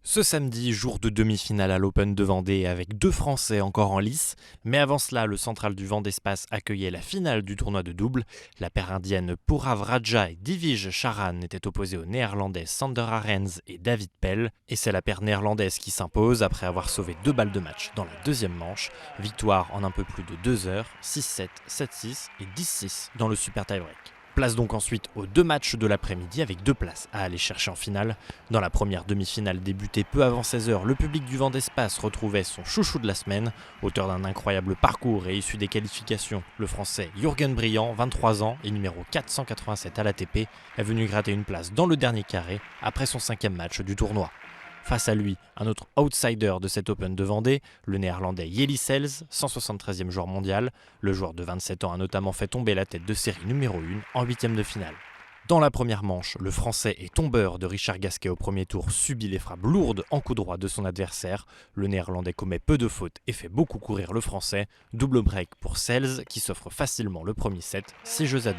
Ce samedi, jour de demi-finale à l'Open de Vendée avec 2 Français encore en lice. Mais avant cela, le central du Vendespace accueillait la finale du tournoi de double. La paire indienne Purav Raja et Divij Sharan étaient opposés aux Néerlandais Sander Arens et David Pell. Et c'est la paire néerlandaise qui s'impose après avoir sauvé 2 balles de match dans la deuxième manche. Victoire en un peu plus de 2 heures, 6-7, 7-6 et 10-6 dans le super tie-break. Place donc ensuite aux 2 matchs de l'après-midi avec 2 places à aller chercher en finale. Dans la première demi-finale débutée peu avant 16h, le public du Vendespace retrouvait son chouchou de la semaine. Auteur d'un incroyable parcours et issu des qualifications, le français Jürgen Briand, 23 ans et numéro 487 à l'ATP, est venu gratter une place dans le dernier carré après son 5e match du tournoi. Face à lui, un autre outsider de cet Open de Vendée, le néerlandais Jelle Sels, 173e joueur mondial. Le joueur de 27 ans a notamment fait tomber la tête de série numéro 1 en 8e de finale. Dans la première manche, le français et tombeur de Richard Gasquet au premier tour subit les frappes lourdes en coup droit de son adversaire. Le néerlandais commet peu de fautes et fait beaucoup courir le français. Double break pour Sels qui s'offre facilement le premier set, 6-2.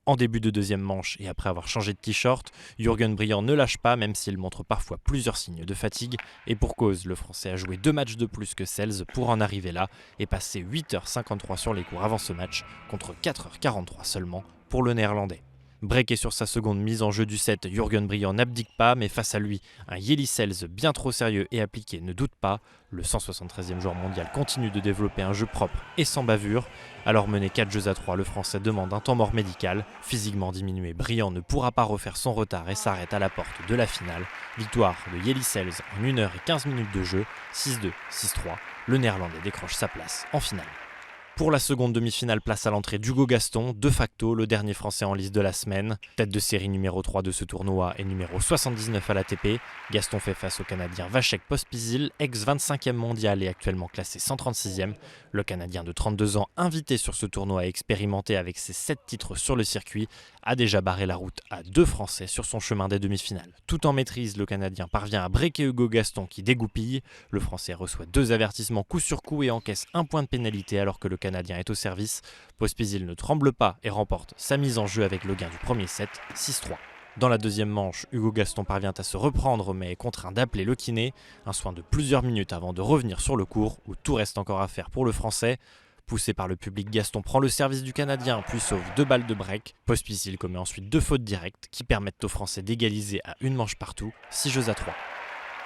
En début de deuxième manche et après avoir changé de t-shirt, Jürgen Briand ne lâche pas même s'il montre parfois plusieurs signes de fatigue. Et pour cause, le français a joué 2 matchs de plus que Sels pour en arriver là et passer 8h53 sur les cours avant ce match contre 4h43 seulement pour le néerlandais. Breaké sur sa seconde mise en jeu du set, Jürgen Briand n'abdique pas, mais face à lui, un Jelle Sels bien trop sérieux et appliqué ne doute pas. Le 173e joueur mondial continue de développer un jeu propre et sans bavure. Alors mené 4-3, le français demande un temps mort médical. Physiquement diminué, Briand ne pourra pas refaire son retard et s'arrête à la porte de la finale. Victoire de Jelle Sels en 1h15 de jeu, 6-2, 6-3. Le néerlandais décroche sa place en finale. Pour la seconde demi-finale, place à l'entrée d'Hugo Gaston, de facto le dernier français en lice de la semaine. Tête de série numéro 3 de ce tournoi et numéro 79 à l'ATP. Gaston fait face au Canadien Vasek Pospisil, ex-25e mondial et actuellement classé 136e. Le Canadien de 32 ans, invité sur ce tournoi et expérimenté avec ses 7 titres sur le circuit, a déjà barré la route à 2 Français sur son chemin des demi-finales. Tout en maîtrise, le Canadien parvient à breaker Hugo Gaston qui dégoupille. Le Français reçoit 2 avertissements coup sur coup et encaisse 1 point de pénalité alors que le Canadien est au service. Pospisil ne tremble pas et remporte sa mise en jeu avec le gain du premier set, 6-3. Dans la deuxième manche, Hugo Gaston parvient à se reprendre mais est contraint d'appeler le kiné. Un soin de plusieurs minutes avant de revenir sur le court où tout reste encore à faire pour le Français. Poussé par le public, Gaston prend le service du Canadien puis sauve 2 balles de break. Pospisil commet ensuite 2 fautes directes qui permettent aux Français d'égaliser à 1 manche partout, 6-3.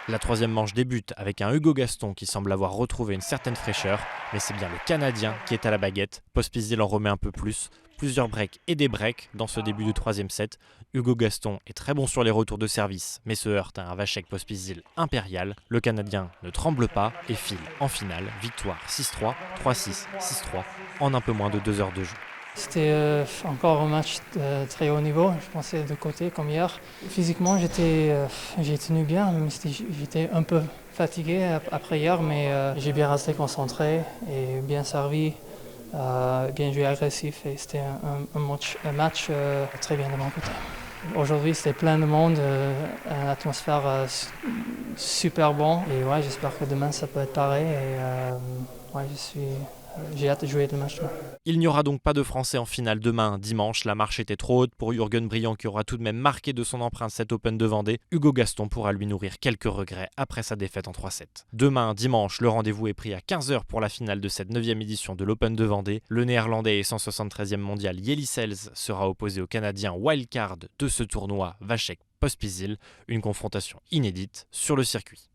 La troisième manche débute avec un Hugo Gaston qui semble avoir retrouvé une certaine fraîcheur, mais c'est bien le Canadien qui est à la baguette. Pospisil en remet un peu plus, plusieurs breaks et des breaks dans ce début de troisième set. Hugo Gaston est très bon sur les retours de service, mais se heurte à un Vasek Pospisil impérial. Le Canadien ne tremble pas et file en finale, victoire 6-3, 3-6, 6-3 en un peu moins de 2 heures de jeu. C'était encore un match de très haut niveau, je pensais de côté comme hier. Physiquement, j'ai tenu bien, même si j'étais un peu fatigué après hier, mais j'ai bien resté concentré et bien servi, bien joué agressif et c'était un match très bien de mon côté. Aujourd'hui, c'était plein de monde, une atmosphère super bon et ouais, j'espère que demain ça peut être pareil et ouais, j'ai hâte de jouer le match. Il n'y aura donc pas de Français en finale demain, dimanche. La marche était trop haute pour Jürgen Briand qui aura tout de même marqué de son empreinte cet Open de Vendée. Hugo Gaston pourra lui nourrir quelques regrets après sa défaite en 3-7. Demain, dimanche, le rendez-vous est pris à 15h pour la finale de cette 9e édition de l'Open de Vendée. Le néerlandais et 173e mondial Jelle Sels sera opposé au Canadien wildcard de ce tournoi Vasek Pospisil. Une confrontation inédite sur le circuit.